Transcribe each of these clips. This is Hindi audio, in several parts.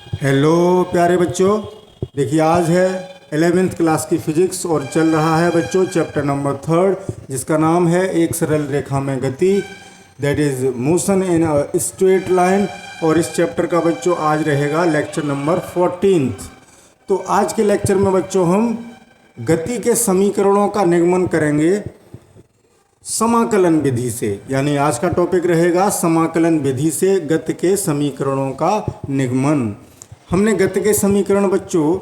हेलो प्यारे बच्चों, देखिए आज है 11वीं क्लास की फिजिक्स और चल रहा है बच्चों चैप्टर नंबर 3 जिसका नाम है एक सरल रेखा में गति, that is motion in a straight line. और इस चैप्टर का बच्चों आज रहेगा लेक्चर नंबर 14। तो आज के लेक्चर में बच्चों हम गति के समीकरणों का निगमन करेंगे समाकलन विधि से, यानी आज का टॉपिक रहेगा समाकलन विधि से गति के समीकरणों का निगमन। हमने गति के समीकरण बच्चों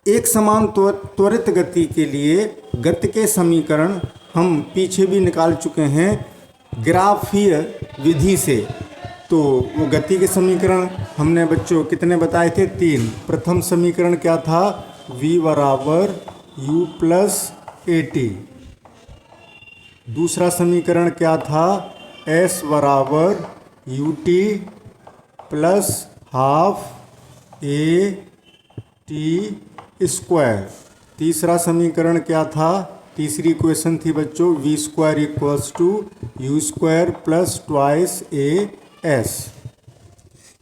एक समान त्वरित गति के लिए गति के समीकरण हम पीछे भी निकाल चुके हैं ग्राफीय विधि से। तो वो गति के समीकरण हमने बच्चों कितने बताए थे? 3। प्रथम समीकरण क्या था? v बराबर u प्लस AT। दूसरा समीकरण क्या था? s बराबर ut plus half a t square. तीसरा समीकरण क्या था? तीसरी इक्वेशन थी बच्चों v square equals to u square plus twice as।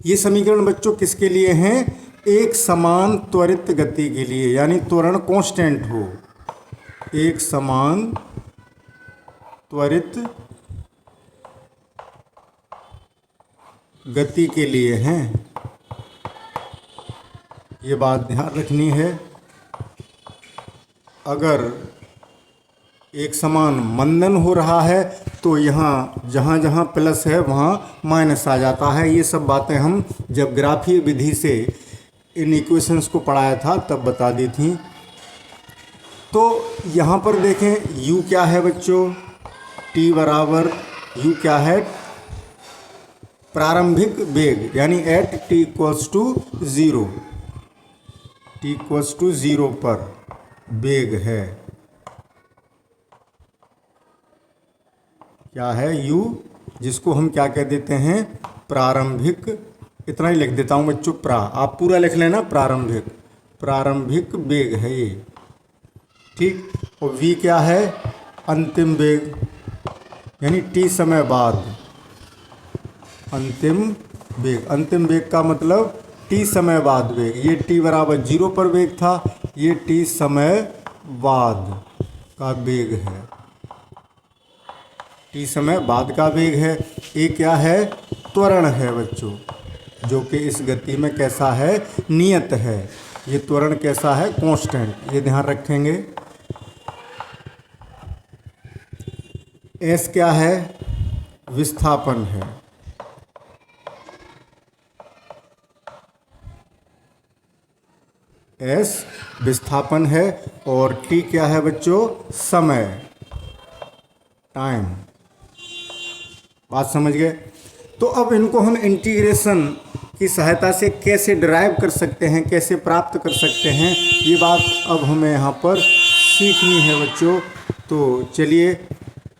ये समीकरण बच्चों किसके लिए हैं? एक समान त्वरित गति के लिए, यानी त्वरण कांस्टेंट हो, एक समान त्वरित गति के लिए हैं। ये बात ध्यान रखनी है। अगर एक समान मंदन हो रहा है तो यहाँ जहाँ जहाँ प्लस है वहाँ माइनस आ जाता है। ये सब बातें हम जब ग्राफीय विधि से इन इक्वेशंस को पढ़ाया था तब बता दी थी। तो यहाँ पर देखें u क्या है बच्चों? t बराबर u क्या है? प्रारंभिक वेग, यानी at t equals to 0, t equals to 0 पर वेग है। क्या है? u, जिसको हम क्या कह देते हैं? प्रारंभिक। इतना ही लिख देता हूँ बच्चों, आप पूरा लिख लेना, प्रारंभिक वेग है ये, ठीक। और v क्या है? अंतिम वेग, यानी t समय बाद अंतिम वेग। अंतिम वेग का मतलब t समय बाद वेग। ये t बराबर 0 पर वेग था, ये t समय बाद का वेग है, t समय बाद का वेग है। ये क्या है? त्वरण है बच्चों, जो कि इस गति में कैसा है? नियत है। ये त्वरण कैसा है? कांस्टेंट। ये ध्यान रखेंगे। s क्या है? विस्थापन है। s विस्थापन है। और t क्या है बच्चों? समय, टाइम। बात समझ गए? तो अब इनको हम इंटीग्रेशन की सहायता से कैसे डिराइव कर सकते हैं, कैसे प्राप्त कर सकते हैं, ये बात अब हमें यहाँ पर सीखनी है बच्चों। तो चलिए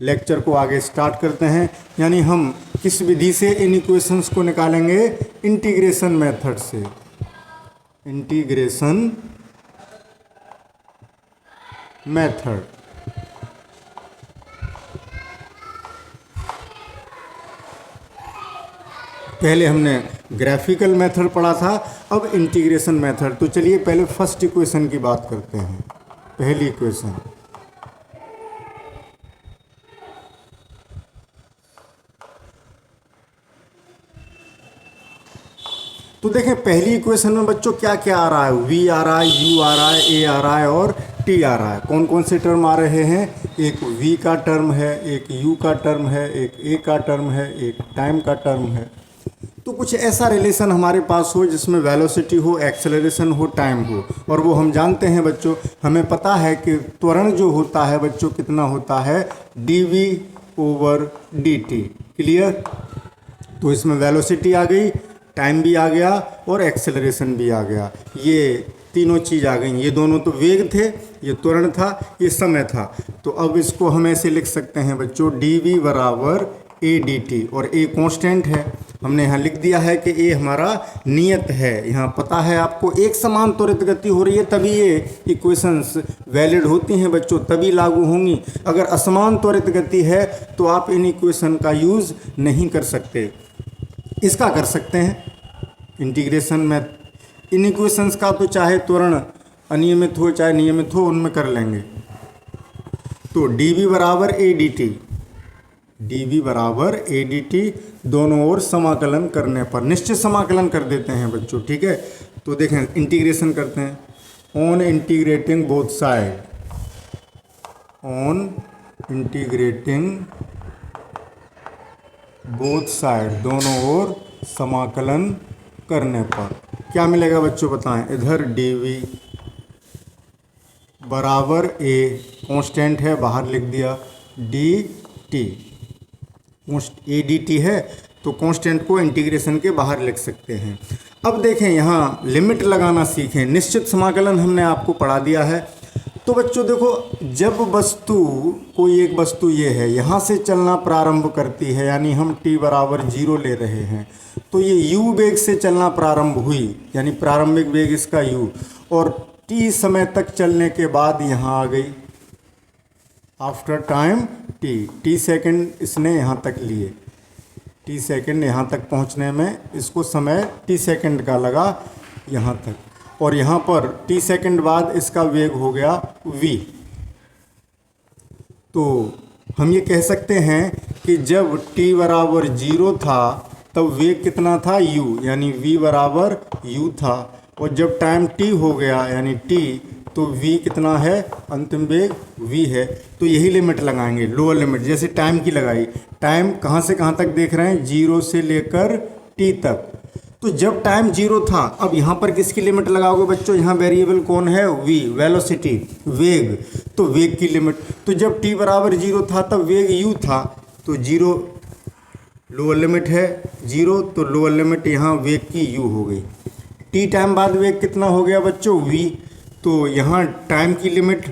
लेक्चर को आगे स्टार्ट करते हैं। यानी हम किस विधि से इन इक्वेशंस को निकालेंगे? इंटीग्रेशन मेथड से। Integration method. पहले हमने ग्राफिकल मेथड पढ़ा था, अब इंटीग्रेशन मेथड। तो चलिए पहले फर्स्ट इक्वेशन की बात करते हैं। पहली इक्वेशन, तो देखें पहली इक्वेशन में बच्चों क्या क्या आ रहा है? v आ रहा है, u आ रहा है, a आ रहा है और t आ रहा है। कौन कौन से टर्म आ रहे हैं? एक v का टर्म है, एक u का टर्म है, एक a का टर्म है, एक टाइम का टर्म है। तो कुछ ऐसा रिलेशन हमारे पास हो जिसमें वेलोसिटी हो, एक्सेलरेशन हो, टाइम हो। और वो हम जानते हैं बच्चों, हमें पता है कि त्वरण जो होता है बच्चों कितना होता है? dv/dt। क्लियर? तो इसमें वेलोसिटी आ गई, टाइम भी आ गया और एक्सेलरेशन भी आ गया। ये तीनों चीज़ आ गई। ये दोनों तो वेग थे, ये त्वरण था, ये समय था। तो अब इसको हम ऐसे लिख सकते हैं बच्चों, dv बराबर ADT। और a कांस्टेंट है, हमने यहाँ लिख दिया है कि a हमारा नियत है। यहाँ पता है आपको एक समान त्वरित गति हो रही है तभी ये इक्वेशंस वैलिड होती हैं बच्चों, तभी लागू होंगी। अगर असमान त्वरित गति है तो आप इन इक्वेशन का यूज़ नहीं कर सकते। इसका कर सकते हैं इंटीग्रेशन में इन इक्वेशंस का तो चाहे त्वरण अनियमित हो चाहे नियमित हो उनमें कर लेंगे। तो dv बराबर a dt, dv बराबर a dt दोनों ओर समाकलन करने पर निश्चित समाकलन कर देते हैं बच्चों, ठीक है। तो देखें इंटीग्रेशन करते हैं। On integrating both side, on integrating both side दोनों ओर समाकलन करने पर क्या मिलेगा बच्चों बताएं। इधर dv बराबर a कांस्टेंट है बाहर लिख दिया, dt a dt है तो कांस्टेंट को इंटीग्रेशन के बाहर लिख सकते हैं। अब देखें यहाँ लिमिट लगाना सीखें। निश्चित समाकलन हमने आपको पढ़ा दिया है। तो बच्चों देखो, जब वस्तु कोई एक वस्तु ये है यहाँ से चलना प्रारंभ करती है, यानी हम t बराबर 0 ले रहे हैं, तो ये u वेग से चलना प्रारंभ हुई, यानी प्रारंभिक वेग इसका u, और t समय तक चलने के बाद यहाँ आ गई। आफ्टर टाइम t सेकंड इसने यहाँ तक लिए, t सेकंड यहाँ तक पहुँचने में इसको समय t सेकंड का लगा यहाँ तक, और यहाँ पर t सेकंड बाद इसका वेग हो गया v। तो हम ये कह सकते हैं कि जब t बराबर 0 था तब वेग कितना था u, यानी v बराबर u था, और जब टाइम t हो गया यानी t तो v कितना है, अंतिम वेग v है। तो यही लिमिट लगाएंगे, लोअर लिमिट जैसे टाइम की लगाई। टाइम कहाँ से कहाँ तक देख रहे हैं, 0 से लेकर t तक। तो जब टाइम 0 था, अब यहाँ पर किसकी लिमिट लगाओगे बच्चों, यहाँ वेरिएबल कौन है, v, वेलोसिटी, वेग, तो वेग की लिमिट। तो जब t बराबर 0 था तब वेग u था, तो 0 लोअर लिमिट है 0, तो लोअर लिमिट यहाँ वेग की u हो गई। t टाइम बाद वेग कितना हो गया बच्चों, v, तो यहाँ टाइम की लिमिट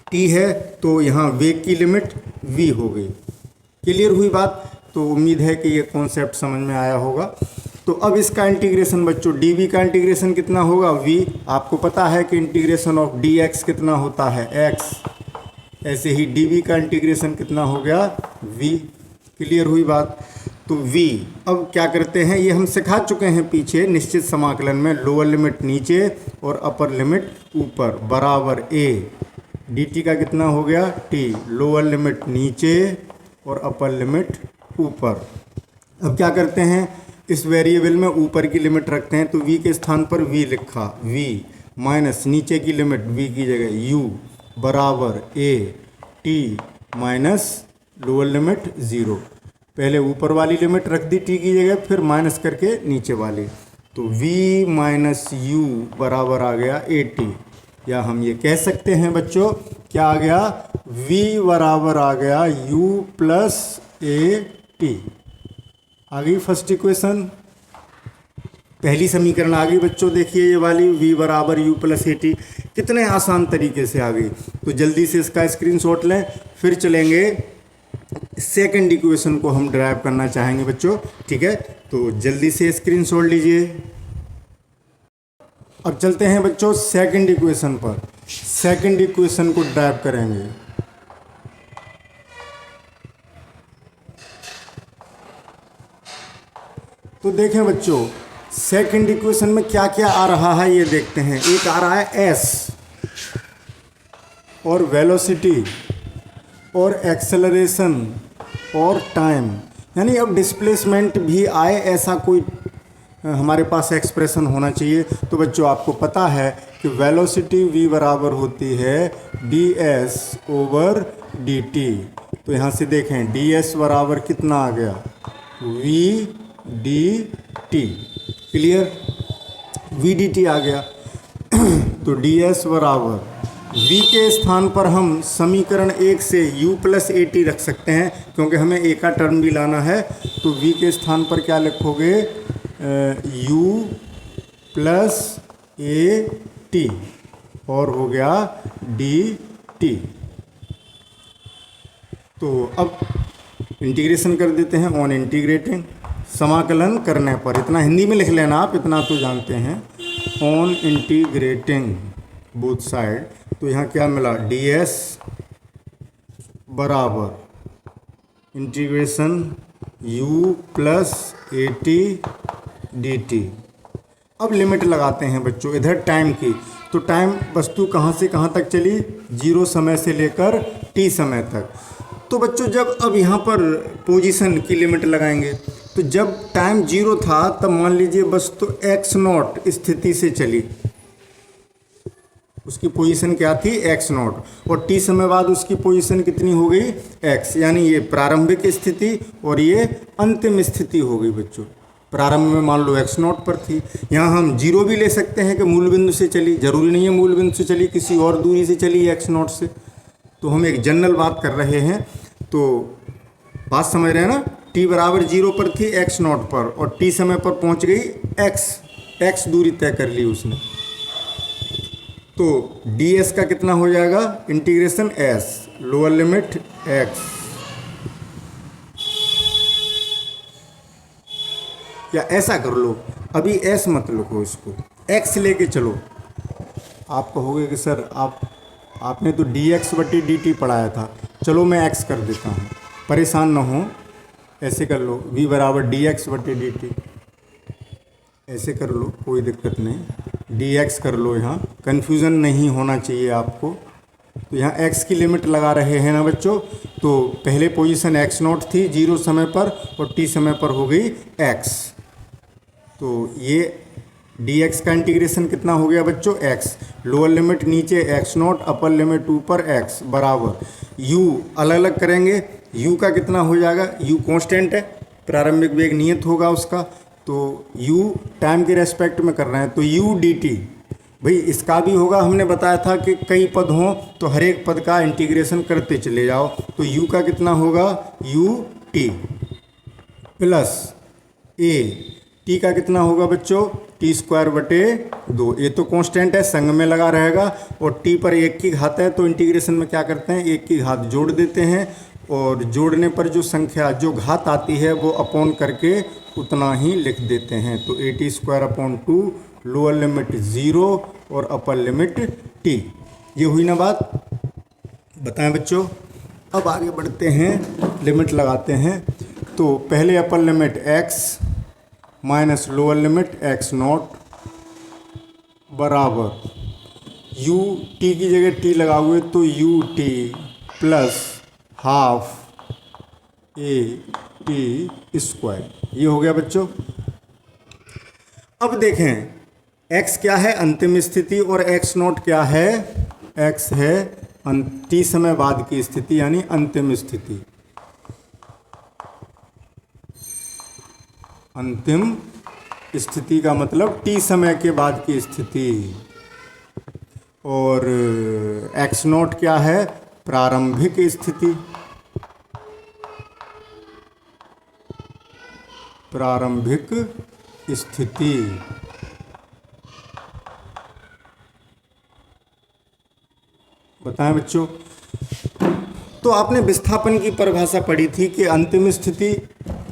t है तो यहाँ वेग की लिमिट v हो गई। क्लियर हुई बात। तो उम्मीद है कि ये कॉन्सेप्ट समझ में आया होगा। तो अब इसका इंटीग्रेशन बच्चों, dv का इंटीग्रेशन कितना होगा, v, आपको पता है कि इंटीग्रेशन ऑफ dx कितना होता है, x, ऐसे ही dv का इंटीग्रेशन कितना हो गया, v। क्लियर हुई बात। तो v अब क्या करते हैं, ये हम सिखा चुके हैं पीछे निश्चित समाकलन में, लोअर लिमिट नीचे और अपर लिमिट ऊपर, बराबर a, dt का कितना हो गया t, लोअर लिमिट नीचे और अपर लिमिट ऊपर। अब क्या करते हैं, इस वेरिएबल में ऊपर की लिमिट रखते हैं, तो v के स्थान पर v लिखा, v माइनस नीचे की लिमिट v की जगह u बराबर a t minus lower limit 0। पहले ऊपर वाली लिमिट रख दी t की जगह, फिर माइनस करके नीचे वाली, तो v माइनस u बराबर आ गया at, या हम ये कह सकते हैं बच्चों क्या आ गया, v बराबर आ गया u प्लस at। आ गई फर्स्ट इक्वेशन, पहली समीकरण आ गई बच्चों। देखिए ये वाली v बराबर u प्लस ए टी, कितने आसान तरीके से आ गई। तो जल्दी से इसका स्क्रीनशॉट लें, फिर चलेंगे सेकंड इक्वेशन को हम ड्राइव करना चाहेंगे बच्चों, ठीक है। तो जल्दी से स्क्रीनशॉट लीजिए। अब चलते हैं बच्चों सेकंड इक्वेशन पर, सेकंड इक्वेशन को ड्राइव करेंगे। तो देखें बच्चों सेकंड इक्वेशन में क्या क्या आ रहा है ये देखते हैं। एक आ रहा है s और वेलोसिटी और एक्सेलरेशन और टाइम, यानी अब डिस्प्लेसमेंट भी आए, ऐसा कोई हमारे पास एक्सप्रेशन होना चाहिए। तो बच्चों आपको पता है कि वेलोसिटी v बराबर होती है ds ओवर dt। तो यहाँ से देखें ds बराबर कितना आ गया, v dt। Clear, v dt आ गया। तो ds बराबर v के स्थान पर हम समीकरण 1 से u प्लस ए टी रख सकते हैं, क्योंकि हमें a का टर्म भी लाना है। तो v के स्थान पर क्या लिखोगे, u प्लस ए टी, और हो गया dt। तो अब इंटीग्रेशन कर देते हैं, ऑन इंटीग्रेटिंग, समाकलन करने पर, इतना हिंदी में लिख लेना आप, इतना तो जानते हैं, ऑन इंटीग्रेटिंग बोथ साइड। तो यहाँ क्या मिला, ds बराबर integration u plus A T D T. अब लिमिट लगाते हैं बच्चों इधर टाइम की। तो टाइम वस्तु कहाँ से कहाँ तक चली, 0 समय से लेकर t समय तक। तो बच्चों जब अब यहाँ पर पोजीशन की लिमिट लगाएंगे, तो जब टाइम 0 था तब मान लीजिए वस्तु x0 स्थिति से चली, उसकी पोजीशन क्या थी x0, और t समय बाद उसकी पोजीशन कितनी हो गई x, यानी ये प्रारंभिक स्थिति और ये अंतिम स्थिति हो गई बच्चों। प्रारंभ में मान लो x0 पर थी, यहाँ हम 0 भी ले सकते हैं कि मूल बिंदु से चली, जरूरी नहीं है मूल बिंदु से चली, किसी और दूरी से चली x0 से। तो हम एक जनरल बात कर रहे हैं, तो बात समझ रहे हैं ना। t बराबर 0 पर थी x0 पर, और t समय पर पहुंच गई x दूरी तय कर ली उसने। तो ds का कितना हो जाएगा, integration s, lower limit x, या ऐसा कर लो, अभी s मत लिखो, इसको x लेके चलो। आप कहोगे कि सर आपने तो dx/dt पढ़ाया था, चलो मैं x कर देता हूँ, परेशान ना हो, ऐसे कर लो, v बराबर dx/dt, ऐसे कर लो, कोई दिक्कत नहीं, dx कर लो, यहाँ कन्फ्यूज़न नहीं होना चाहिए आपको। तो यहाँ x की लिमिट लगा रहे हैं ना बच्चों। तो पहले पोजीशन x0 थी 0 समय पर, और t समय पर हो गई x। तो ये dx का इंटीग्रेशन कितना हो गया बच्चों, x, लोअर लिमिट नीचे x0, अपर लिमिट ऊपर x बराबर u, अलग अलग करेंगे, u का कितना हो जाएगा, u कांस्टेंट है, प्रारंभिक वेग नियत होगा उसका, तो u टाइम के रेस्पेक्ट में कर रहे हैं, तो u dt, भाई इसका भी होगा, हमने बताया था कि कई पद हों तो हर एक पद का इंटीग्रेशन करते चले जाओ। तो u का कितना होगा, u t plus a, t का कितना होगा बच्चों, t²/2, ये तो कांस्टेंट है, संग में लगा रहेगा, और t पर 1 की घात है, तो इंटीग्रेशन में क्या करते हैं, 1 की घात जोड़ देते हैं, और जोड़ने पर जो संख्या जो घात आती है वो अपॉन करके उतना ही लिख देते हैं। तो at²/2, लोअर लिमिट 0 और अपर लिमिट t, ये हुई ना बात। बताएं बच्चों, अब आगे बढ़ते हैं, लिमिट लगाते हैं। तो पहले upper limit x minus lower limit x0 बराबर u, t की जगह t लगा हुए, तो ut plus half a t², ये हो गया बच्चों। अब देखें x क्या है, अंतिम स्थिति, और x0 क्या है, x है t समय बाद की स्थिति, यानी अंतिम स्थिति। अंतिम स्थिति का मतलब t समय के बाद की स्थिति, और x0 क्या है, प्रारंभिक स्थिति, प्रारंभिक स्थिति। बताएं बच्चों, तो आपने विस्थापन की परिभाषा पढ़ी थी कि अंतिम स्थिति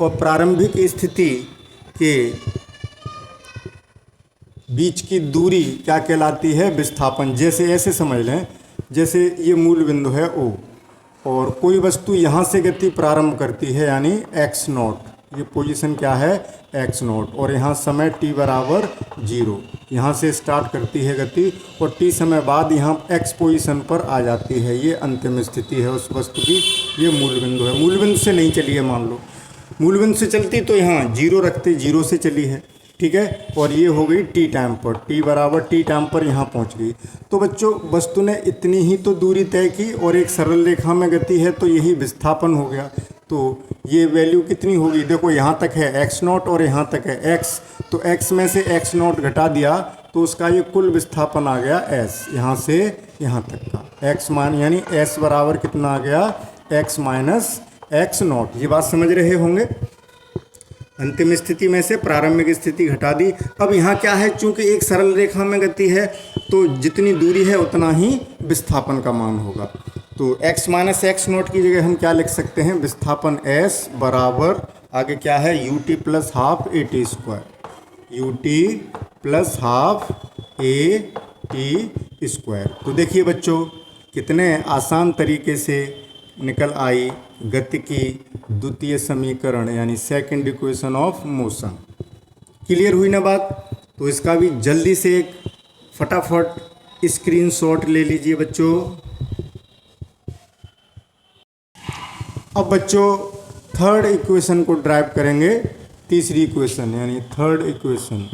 और प्रारंभिक स्थिति के बीच की दूरी क्या कहलाती है, विस्थापन। जैसे ऐसे समझ लें, जैसे ये मूल बिंदु है O, और कोई वस्तु यहाँ से गति प्रारंभ करती है, यानी x0, ये पोजीशन क्या है x0, और यहाँ समय t बराबर 0, यहाँ से स्टार्ट करती है गति, और t समय बाद यहाँ x पोजीशन पर आ जाती है, ये अंतिम स्थिति है उस वस्तु की, ये मूल बिंदु है। मूल बिंदु से नहीं चली है, मान लो मूल बिंदु से चलती तो यहाँ 0 रखते, 0 से चली है, ठीक है, और ये हो गई t टाइम पर, t बराबर t टाइम पर यहाँ पहुँच गई। तो बच्चों वस्तु ने इतनी ही तो दूरी तय की और एक सरल रेखा में गति है, तो यही विस्थापन हो गया। तो ये वैल्यू कितनी होगी, देखो यहाँ तक है x0 और यहाँ तक है x, तो x में से x0 घटा दिया तो उसका ये कुल विस्थापन आ गया s, यहाँ से यहाँ तक का x मान, यानी s बराबर कितना आ गया, x माइनस x0। ये बात समझ रहे होंगे। अंतिम स्थिति में से प्रारंभिक स्थिति घटा दी। अब यहाँ क्या है, चूंकि एक सरल रेखा में गति है तो जितनी दूरी है उतना ही विस्थापन का मान होगा। तो x माइनस x0 की जगह हम क्या लिख सकते हैं, विस्थापन s बराबर आगे क्या है, ut plus half at², ut plus half at²। तो देखिए बच्चों कितने आसान तरीके से निकल आई गति की द्वितीय समीकरण, यानी second equation of motion. Clear हुई ना बात। तो इसका भी जल्दी से एक फटाफट स्क्रीनशॉट ले लीजिए बच्चों। अब बच्चों थर्ड इक्वेशन को ड्राइव करेंगे, तीसरी इक्वेशन यानी थर्ड इक्वेशन।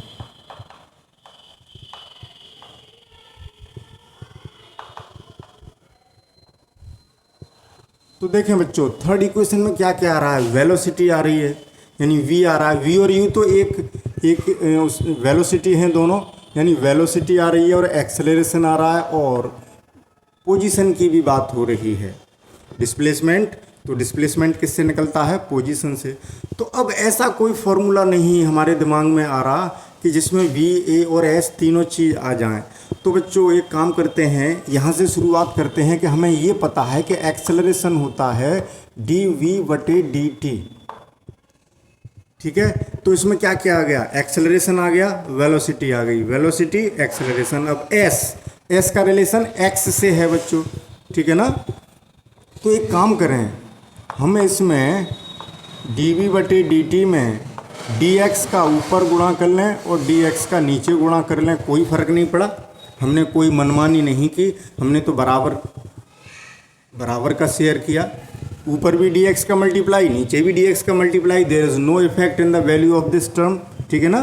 तो देखें बच्चों थर्ड इक्वेशन में क्या क्या आ रहा है, वेलोसिटी आ रही है यानी v आ रहा है। v और u तो एक वेलोसिटी हैं दोनों, यानी वेलोसिटी आ रही है और एक्सेलरेशन आ रहा है, और पोजीशन की भी बात हो रही है। डिस्प्लेसमेंट, तो डिस्प्लेसमेंट किससे निकलता है, पोजीशन से। तो अब ऐसा कोई फॉर्मूला नहीं हमारे दिमाग में आ रहा कि जिसमें v, a और s तीनों चीज़ आ जाएं। तो बच्चों एक काम करते हैं, यहाँ से शुरुआत करते हैं कि हमें ये पता है कि एक्सेलरेशन होता है dv/dt, ठीक है। तो इसमें क्या क्या आ गया, एक्सेलरेशन आ गया, वेलोसिटी आ गई, वेलोसिटी एक्सेलरेशन। अब s का रिलेशन x से है बच्चों, ठीक है ना। तो एक काम करें, हम इसमें dv/dt में dx का ऊपर गुणा कर लें और dx का नीचे गुणा कर लें, कोई फ़र्क नहीं पड़ा। हमने कोई मनमानी नहीं की, हमने तो बराबर का शेयर किया। ऊपर भी dx का मल्टीप्लाई, नीचे भी dx का multiply, there is no effect in the value of this term, ठीक है ना।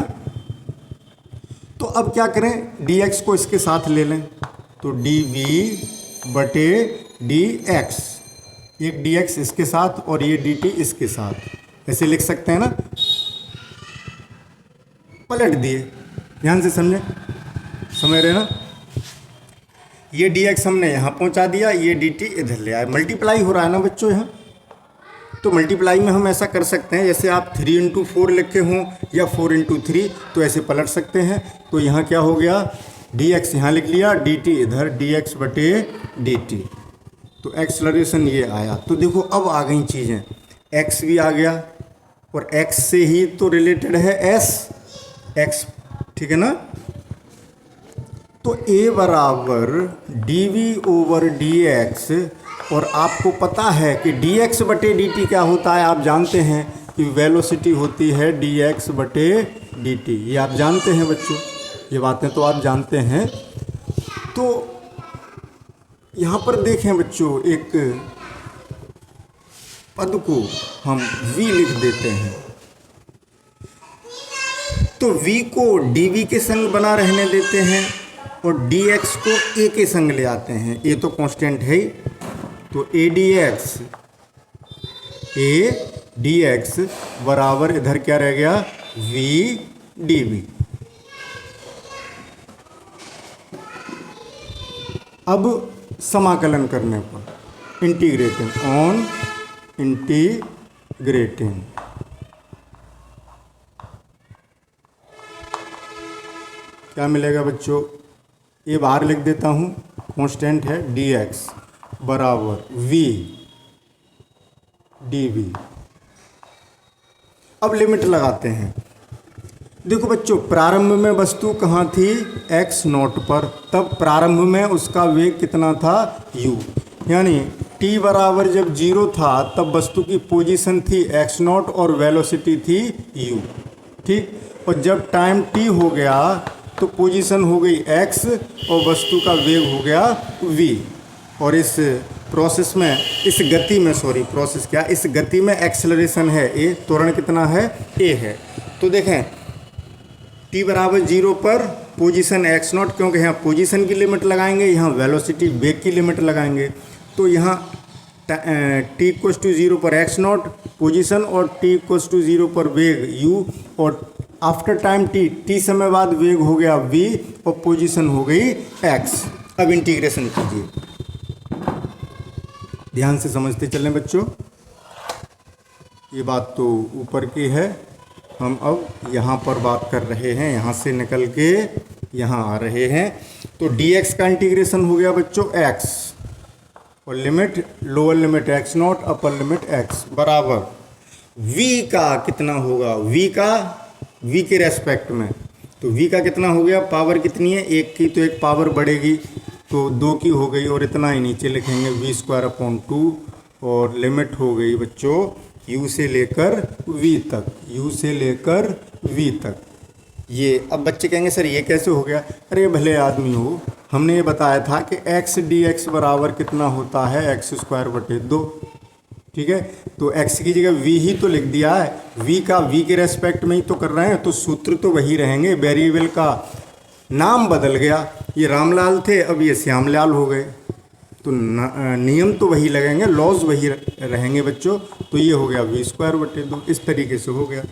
तो अब क्या करें, dx को इसके साथ ले लें, तो dv/dx, एक dx इसके साथ और ये dt इसके साथ, ऐसे लिख सकते हैं ना। पलट दिए, ध्यान से समझ रहे ना। ये dx हमने यहाँ पहुँचा दिया, ये dt इधर ले आए, मल्टीप्लाई हो रहा है ना बच्चों यहाँ। तो मल्टीप्लाई में हम ऐसा कर सकते हैं, जैसे आप 3×4 लिखे हों या 4×3, तो ऐसे पलट सकते हैं। तो यहाँ क्या हो गया, dx यहाँ लिख लिया, dt इधर, dx/dt। तो एक्सेलरेशन ये आया। तो देखो अब आ गई चीज़ें, x भी आ गया और x से ही तो रिलेटेड है s, x, ठीक है ना। तो a बराबर dv/dx, और आपको पता है कि dx/dt क्या होता है, आप जानते हैं कि वेलोसिटी होती है dx/dt, ये आप जानते हैं बच्चों, ये बातें तो आप जानते हैं। तो यहाँ पर देखें बच्चों, एक पद को हम v लिख देते हैं, तो v को dv के संग बना रहने देते हैं और dx को a के संग ले आते हैं, a तो कांस्टेंट है ही। तो a dx बराबर इधर क्या रह गया, v dv। अब समाकलन करने पर, इंटीग्रेटिंग, ऑन इंटीग्रेटिंग, क्या मिलेगा बच्चों, ये बाहर लिख देता हूँ, कांस्टेंट है, dx बराबर v dv। अब लिमिट लगाते हैं। देखो बच्चों प्रारंभ में वस्तु कहाँ थी, x0 पर, तब प्रारंभ में उसका वेग कितना था, u, यानी t बराबर जब 0 था तब वस्तु की पोजीशन थी x0 और वेलोसिटी थी u, ठीक। और जब टाइम t हो गया तो पोजीशन हो गई x और वस्तु का वेग हो गया v। और इस प्रोसेस में, इस गति में, प्रोसेस क्या, इस गति में एक्सेलरेशन है a, त्वरण कितना है, a है। तो देखें t बराबर 0 पर पोजीशन x0, क्योंकि यहाँ पोजीशन की लिमिट लगाएंगे, यहाँ वेलोसिटी वेग की लिमिट लगाएंगे। तो यहाँ t = 0 पर x0 पोजीशन और t = 0 पर वेग u, और आफ्टर टाइम t समय बाद वेग हो गया v और पोजीशन हो गई x। अब इंटीग्रेशन कीजिए, ध्यान से समझते चलें बच्चों, ये बात तो ऊपर की है, हम अब यहाँ पर बात कर रहे हैं, यहाँ से निकल के यहाँ आ रहे हैं। तो dx का इंटीग्रेशन हो गया बच्चों x, और limit, lower limit x0, upper limit x बराबर v का कितना होगा, v के रेस्पेक्ट में। तो v का कितना हो गया, पावर कितनी है, 1 की, तो एक पावर बढ़ेगी तो 2 की हो गई, और इतना ही नीचे लिखेंगे v²/2, और लिमिट हो गई बच्चों u से लेकर v तक, u से लेकर v तक। ये अब बच्चे कहेंगे सर ये कैसे हो गया। अरे भले आदमी हो, हमने ये बताया था कि एक्स डी एक्स बराबर कितना होता है, एक्स स्क्वायर बटे 2। ठीक है, तो x की जगह v ही तो लिख दिया है, v का v के रेस्पेक्ट में ही तो कर रहे हैं, तो सूत्र तो वही रहेंगे। वेरिएबल का नाम बदल गया, ये रामलाल थे अब ये श्यामलाल हो गए, तो नियम तो वही लगेंगे, लॉज वही रहेंगे बच्चों। तो ये हो गया v स्क्वायर बटे 2, इस तरीके से हो गया।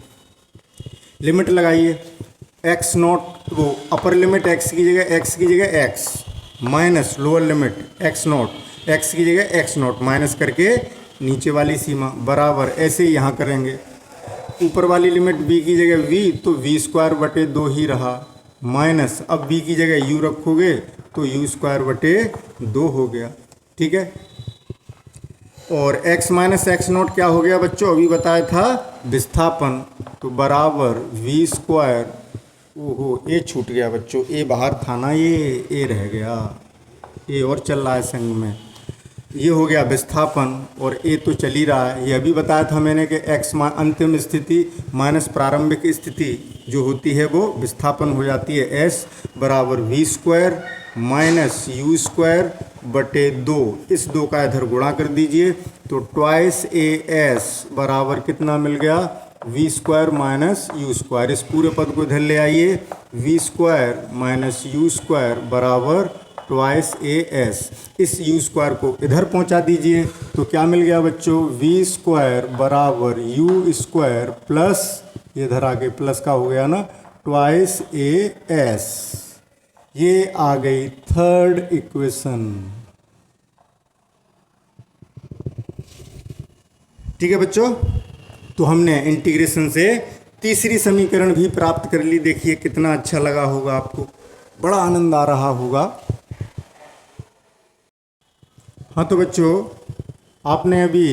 लिमिट लगाइए, x नॉट वो अपर लिमिट x की जगह x minus lower limit x not x की जगह x नॉट माइनस करके नीचे वाली सीमा बराबर, ऐसे ही यहाँ करेंगे। ऊपर वाली लिमिट v की जगह v, तो v स्क्वायर बटे 2 ही रहा, माइनस अब v की जगह u रखोगे तो u स्क्वायर बटे 2 हो गया। ठीक है, और x माइनस एक्स नॉट क्या हो गया बच्चों, अभी बताया था विस्थापन, तो बराबर v स्क्वायर, ओहो ए छूट गया बच्चों, ए बाहर था ना, ये ए रह गया, ए और चल रहा है संग में, ये हो गया विस्थापन और ए तो चल ही रहा है। ये अभी बताया था मैंने कि x अंतिम स्थिति माइनस प्रारंभिक स्थिति जो होती है वो विस्थापन हो जाती है। s बराबर v square minus you square बटे 2, इस 2 का इधर गुणा कर दीजिए, तो ट्वाइस ए एस बराबर कितना मिल गया, v square minus you square. इस पूरे पद को इधर ले आइए, v square minus you square बराबर ट्वाइस ए एस। इस यू स्क्वायर को इधर पहुंचा दीजिए, तो क्या मिल गया बच्चों, v स्क्वायर बराबर यू स्क्वायर प्लस, ये इधर आके प्लस का हो गया ना, ट्वाइस ए एस। ये आ गई थर्ड इक्वेशन। ठीक है बच्चों, तो हमने इंटीग्रेशन से तीसरी समीकरण भी प्राप्त कर ली। देखिए कितना अच्छा लगा होगा आपको, बड़ा आनंद आ रहा होगा। हाँ तो बच्चों, आपने अभी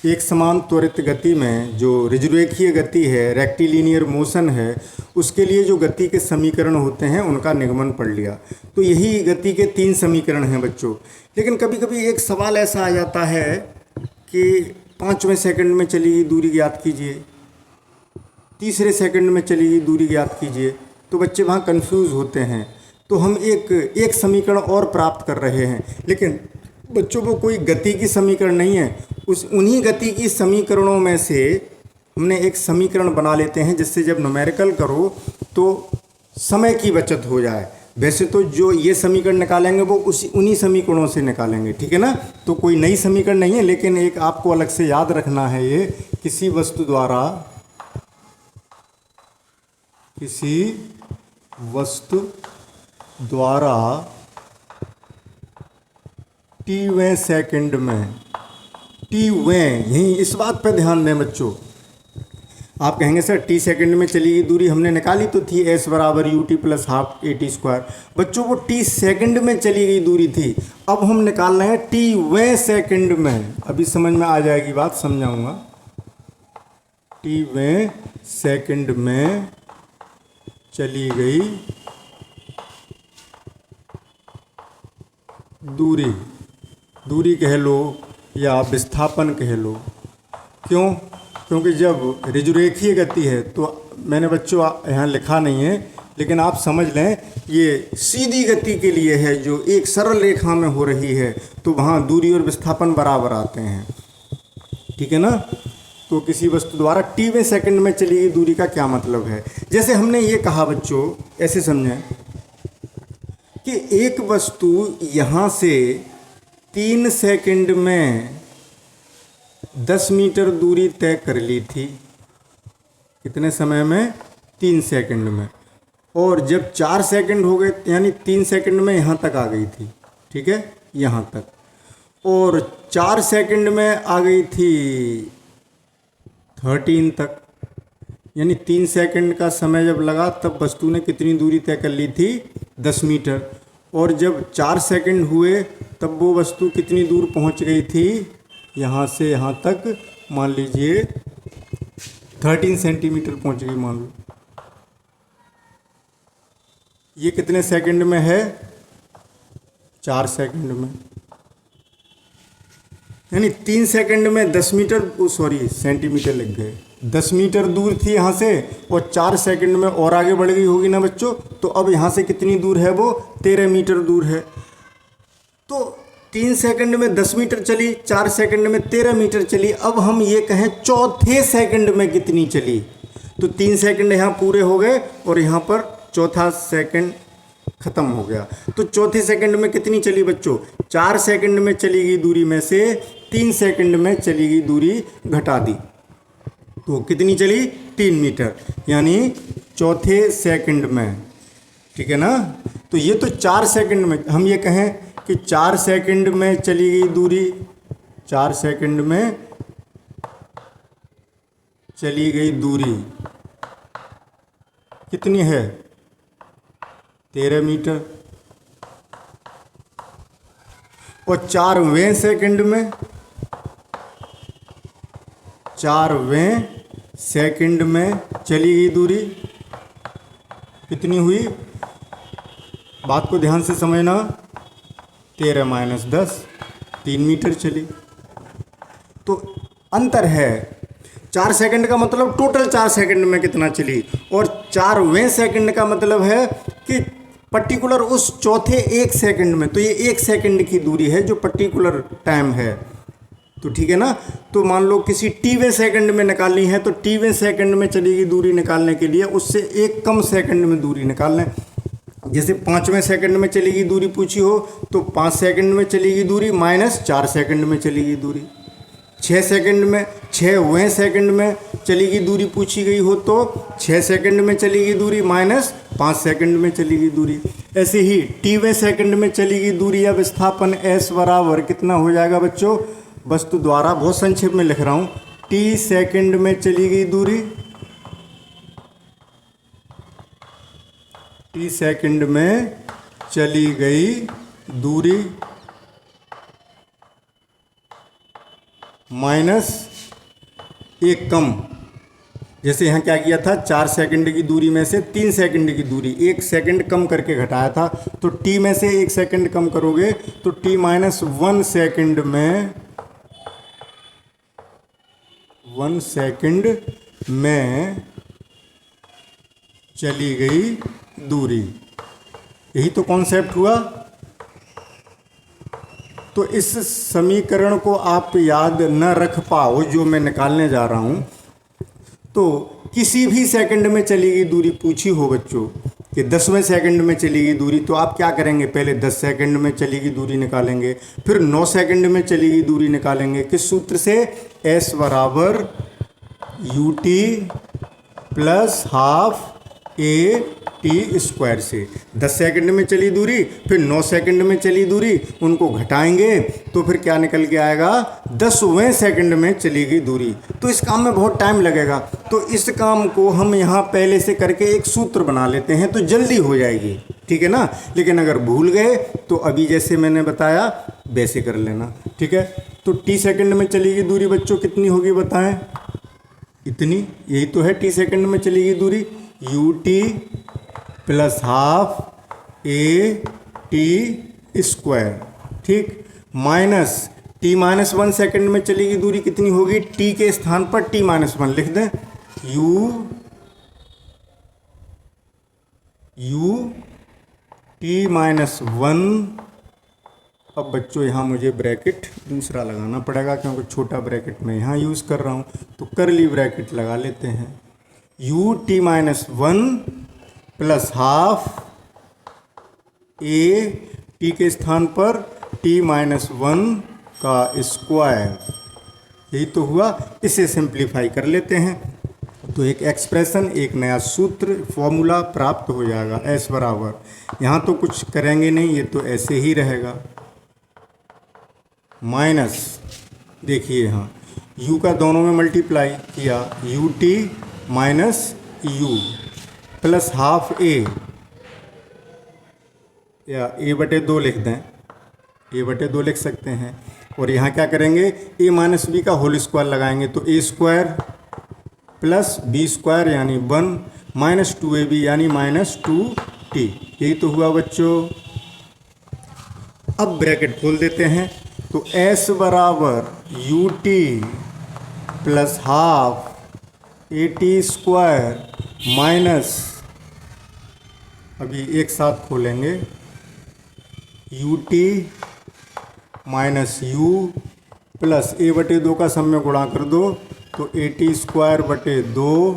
एक समान त्वरित गति में जो ऋजुरेखीय गति है, रेक्टिलिनियर मोशन है, उसके लिए जो गति के समीकरण होते हैं उनका निगमन पढ़ लिया। तो यही गति के 3 समीकरण हैं बच्चों। लेकिन कभी कभी एक सवाल ऐसा आ जाता है कि 5वें सेकंड में चली गई दूरी ज्ञात कीजिए, 3रे सेकंड में चली गई दूरी ज्ञात कीजिए, तो बच्चे वहाँ कंफ्यूज होते हैं। तो हम एक समीकरण और प्राप्त कर रहे हैं, लेकिन बच्चों को कोई गति की समीकरण नहीं है, उन्हीं गति की समीकरणों में से हमने एक समीकरण बना लेते हैं, जिससे जब न्यूमेरिकल करो तो समय की बचत हो जाए। वैसे तो जो ये समीकरण निकालेंगे वो उन्हीं समीकरणों से निकालेंगे, ठीक है ना। तो कोई नई समीकरण नहीं है, लेकिन एक आपको अलग से याद रखना है, ये किसी वस्तु द्वारा टीवें सेकंड में, टीवें, यही इस बात पर ध्यान दें बच्चों। आप कहेंगे सर टी सेकंड में चली गई दूरी हमने निकाली तो थी s बराबर U T plus half A T square. बच्चों वो टी सेकंड में चली गई दूरी थी, अब हम निकाल रहे हैं टी वें सेकंड में। अभी समझ में आ जाएगी बात, समझाऊंगा। टी वें सेकंड में चली गई दूरी कह लो या विस्थापन कह लो। क्यों? क्योंकि जब ऋजुरेखीय गति है, तो मैंने बच्चों यहाँ लिखा नहीं है, लेकिन आप समझ लें ये सीधी गति के लिए है, जो एक सरल रेखा में हो रही है, तो वहाँ दूरी और विस्थापन बराबर आते हैं, ठीक है ना। तो किसी वस्तु द्वारा टीवें सेकंड में चली गई दूरी का क्या मतलब है? जैसे हमने ये कहा बच्चों, ऐसे समझें कि एक वस्तु यहाँ से 3 सेकंड में 10 मीटर दूरी तय कर ली थी। कितने समय में? 3 सेकंड में। और जब 4 सेकंड हो गए, यानी 3 सेकंड में यहाँ तक आ गई थी, ठीक है, यहाँ तक। और 4 सेकंड में आ गई थी 13 तक, यानी 3 सेकंड का समय जब लगा तब वस्तु ने कितनी दूरी तय कर ली थी? 10 मीटर। और जब 4 सेकंड हुए तब वो वस्तु कितनी दूर पहुंच गई थी? यहाँ से यहाँ तक मान लीजिए 13 सेंटीमीटर पहुंच गई मान लो। ये कितने सेकंड में है? 4 सेकंड में। यानी 3 सेकंड में 10 मीटर, सॉरी सेंटीमीटर लग गए। 10 मीटर दूर थी यहाँ से और 4 सेकंड में और आगे बढ़ गई होगी ना बच्चों। तो अब यहाँ से कितनी दूर है वो 13 मीटर दूर है। तो 3 सेकंड में 10 मीटर चली, 4 सेकंड में 13 मीटर चली। अब हम ये कहें चौथे सेकंड में कितनी चली, तो 3 सेकंड यहाँ पूरे हो गए और यहाँ पर चौथा सेकंड ख़त्म हो गया। तो चौथे सेकंड में कितनी चली बच्चों, 4 सेकंड में चली गई दूरी में से 3 सेकंड में चली गई दूरी घटा दी, तो कितनी चली 3 मीटर, यानी चौथे सेकंड में। ठीक है ना। तो ये तो 4 सेकंड में, हम ये कहें कि 4 सेकंड में चली गई दूरी, 4 सेकंड में चली गई दूरी कितनी है 13 मीटर। और 4वें सेकंड में, 4वें सेकंड में चली गई दूरी कितनी हुई, बात को ध्यान से समझना, 13 माइनस 10, 3 मीटर चली। तो अंतर है, 4 सेकंड का मतलब टोटल 4 सेकंड में कितना चली, और 4वें सेकंड का मतलब है कि पर्टिकुलर उस चौथे 1 सेकंड में। तो ये 1 सेकंड की दूरी है जो पर्टिकुलर टाइम है। तो ठीक है ना। तो मान लो किसी टीवें सेकंड में निकालनी है, तो टीवें सेकंड में चलेगी दूरी निकालने के लिए उससे एक कम सेकंड में दूरी निकाल लें। जैसे 5वें सेकंड में चलेगी दूरी पूछी हो तो 5 सेकंड में चलेगी दूरी माइनस 4 सेकंड में चलेगी दूरी। 6 सेकंड में, 6वें सेकंड में चलेगी दूरी पूछी गई हो तो 6 सेकंड में चलेगी दूरी माइनस 5 सेकंड में चलेगी दूरी। ऐसे ही टीवें सेकंड में चलेगी दूरी या विस्थापन एस बराबर कितना हो जाएगा बच्चों, वस्तु द्वारा बहुत संक्षेप में लिख रहा हूँ, टी सेकंड में चली गई दूरी, टी सेकंड में चली गई दूरी माइनस एक कम। जैसे यहाँ क्या किया था, 4 सेकंड की दूरी में से 3 सेकंड की दूरी 1 सेकंड कम करके घटाया था। तो टी में से 1 सेकंड कम करोगे तो टी माइनस 1 सेकंड में, 1 सेकंड में चली गई दूरी। यही तो कॉन्सेप्ट हुआ। तो इस समीकरण को आप याद न रख पाओ जो मैं निकालने जा रहा हूँ, तो किसी भी सेकंड में चली गई दूरी पूछी हो बच्चों कि 10वें सेकंड में चली गई दूरी, तो आप क्या करेंगे, पहले 10 सेकंड में चली गई दूरी निकालेंगे, फिर 9 सेकंड में चली गई दूरी निकालेंगे। किस सूत्र से, S बराबर UT plus half AT square से। 10 सेकंड में चली दूरी फिर 9 सेकंड में चली दूरी, उनको घटाएंगे तो फिर क्या निकल के आएगा, 10वें सेकंड में चली गई दूरी। तो इस काम में बहुत टाइम लगेगा, तो इस काम को हम यहाँ पहले से करके एक सूत्र बना लेते हैं तो जल्दी हो जाएगी। ठीक है ना। लेकिन अगर भूल गए तो अभी जैसे मैंने बताया वैसे कर लेना। ठीक है। तो टी सेकंड में चली गई दूरी बच्चों कितनी होगी बताएं, इतनी। यही तो है टी सेकंड में चली गई दूरी, UT plus half AT square. ठीक। माइनस टी माइनस 1 सेकेंड में चली गई दूरी कितनी होगी, टी के स्थान पर टी माइनस 1 लिख दें, U T माइनस 1। अब बच्चों यहाँ मुझे ब्रैकेट दूसरा लगाना पड़ेगा क्योंकि छोटा ब्रैकेट मैं यहाँ यूज़ कर रहा हूँ, तो करली ब्रैकेट लगा लेते हैं। UT minus 1 plus half AT के स्थान पर T माइनस 1 का स्क्वायर। यही तो हुआ। इसे सिंप्लीफाई कर लेते हैं तो एक एक्सप्रेशन, एक नया सूत्र, फॉर्मूला प्राप्त हो जाएगा। S बराबर, यहाँ तो कुछ करेंगे नहीं, ये तो ऐसे ही रहेगा, माइनस, देखिए यहाँ u का दोनों में मल्टीप्लाई किया, UT minus U plus half A, या A/2 लिख दें, A/2 लिख सकते हैं। और यहाँ क्या करेंगे, A माइनस B का होल स्क्वायर लगाएंगे तो A square plus B square यानी 1 माइनस 2AB यानी माइनस 2T। यही तो हुआ बच्चों। अब ब्रैकेट खोल देते हैं तो S बराबर UT plus half AT² minus, अभी एक साथ खोलेंगे, UT minus U plus A/2 का सब में गुणा कर दो तो AT²/2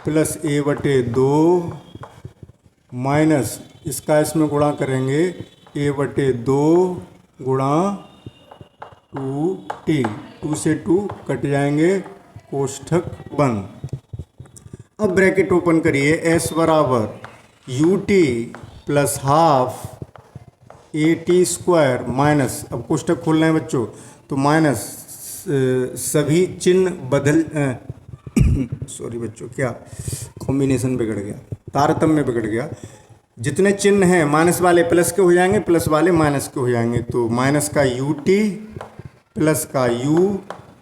प्लस A/2 माइनस इसका इसमें गुणा करेंगे A/2 गुणा 2T, 2 से 2 कट जाएंगे, कोष्ठक बंद। अब ब्रैकेट ओपन करिए, S बराबर UT plus half AT² minus, अब कोष्ठक खोलना है बच्चों तो माइनस सभी चिन्ह बदल सॉरी बच्चों, क्या कॉम्बिनेशन बिगड़ गया, तारतम्य बिगड़ गया। जितने चिन्ह हैं माइनस वाले प्लस के हो जाएंगे, प्लस वाले माइनस के हो जाएंगे। तो माइनस का UT प्लस का U,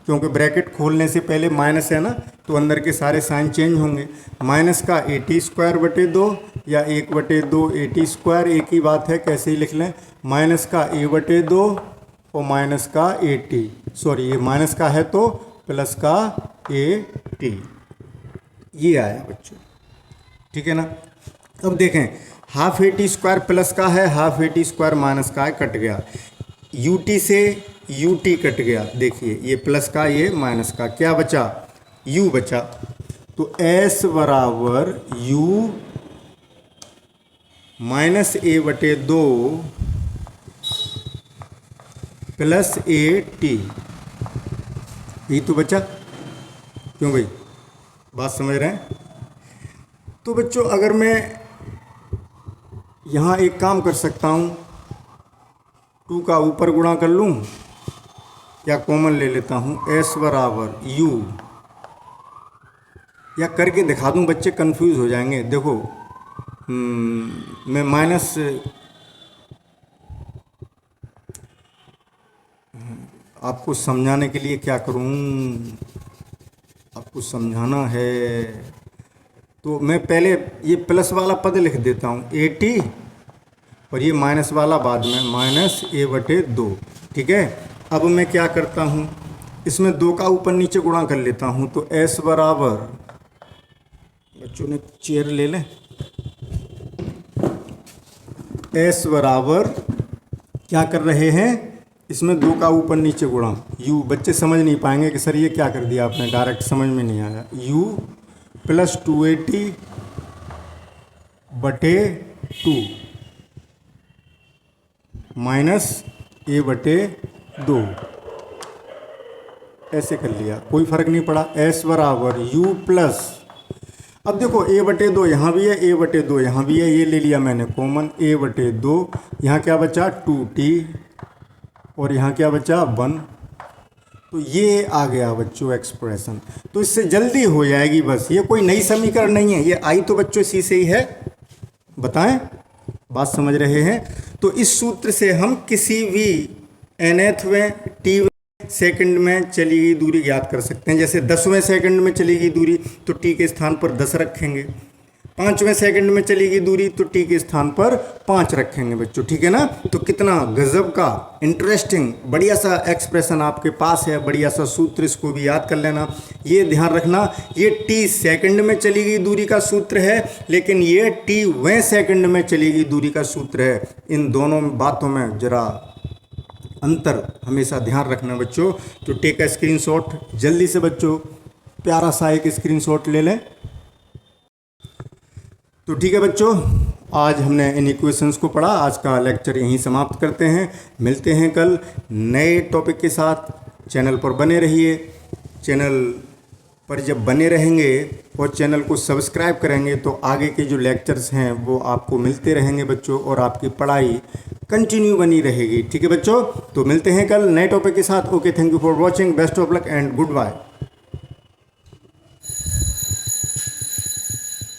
क्योंकि ब्रैकेट खोलने से पहले माइनस है ना तो अंदर के सारे साइन चेंज होंगे। माइनस का AT²/2 या 1/2 AT², एक ही बात है, कैसे ही लिख लें। माइनस का A/2 और माइनस का AT, सॉरी ये माइनस का है तो प्लस का AT, ये आया बच्चों, ठीक है ना। अब देखें, हाफ AT² प्लस का है, हाफ AT² माइनस का है, कट गया। UT से UT कट गया, देखिए ये प्लस का ये माइनस का, क्या बचा, U बचा। तो S बराबर U minus A/2 plus AT, यही तो बचा। क्यों भाई, बात समझ रहे हैं। तो बच्चों अगर मैं यहाँ एक काम कर सकता हूँ, 2 का ऊपर गुणा कर लूँ या कॉमन ले लेता हूँ, S बराबर U, या करके दिखा दूँ, बच्चे कंफ्यूज हो जाएंगे। देखो मैं माइनस आपको समझाने के लिए क्या करूँ, आपको समझाना है तो मैं पहले ये प्लस वाला पद लिख देता हूँ AT, और ये माइनस वाला बाद में माइनस A/2, ठीक है। अब मैं क्या करता हूँ, इसमें 2 का ऊपर नीचे गुणा कर लेता हूँ। तो S बराबर, बच्चों ने चेयर ले लें, S बराबर क्या कर रहे हैं, इसमें 2 का ऊपर नीचे गुणा, U, बच्चे समझ नहीं पाएंगे कि सर ये क्या कर दिया आपने, डायरेक्ट समझ में नहीं आया। U plus 2AT/2 minus A/2, ऐसे कर लिया, कोई फर्क नहीं पड़ा। S बराबर U प्लस, अब देखो A/2 यहाँ भी है, A/2 यहाँ भी है, ये ले लिया मैंने कॉमन, A/2, यहाँ क्या बचा 2T, और यहाँ क्या बचा 1। तो ये आ गया बच्चों एक्सप्रेशन, तो इससे जल्दी हो जाएगी बस, ये कोई नई समीकरण नहीं है, ये आई तो बच्चों इसी से ही है। बताएं, बात समझ रहे हैं। तो इस सूत्र से हम किसी भी nthवें tवें सेकंड में चली गई दूरी ज्ञात कर सकते हैं। जैसे 10वें सेकंड में चली गई दूरी तो t के स्थान पर 10 रखेंगे, 5वें सेकंड में चली गई दूरी तो t के स्थान पर 5 रखेंगे बच्चों, ठीक है ना। तो कितना गजब का इंटरेस्टिंग बढ़िया सा एक्सप्रेशन आपके पास है, बढ़िया सा सूत्र, इसको भी याद कर लेना। ये ध्यान रखना, ये t सेकंड में चली गई दूरी का सूत्र है, लेकिन ये tवें सेकंड में चली गई दूरी का सूत्र है। इन दोनों बातों में जरा अंतर हमेशा ध्यान रखना बच्चों। तो टेक अ स्क्रीनशॉट, जल्दी से बच्चों प्यारा सा एक स्क्रीनशॉट ले लें। तो ठीक है बच्चों, आज हमने इन इक्वेशंस को पढ़ा, आज का लेक्चर यहीं समाप्त करते हैं। मिलते हैं कल नए टॉपिक के साथ। चैनल पर बने रहिए, चैनल पर जब बने रहेंगे और चैनल को सब्सक्राइब करेंगे तो आगे के जो लेक्चर्स हैं वो आपको मिलते रहेंगे बच्चों, और आपकी पढ़ाई कंटिन्यू बनी रहेगी। ठीक है बच्चों, तो मिलते हैं कल नए टॉपिक के साथ। Okay, thank you for watching, best of luck and good bye.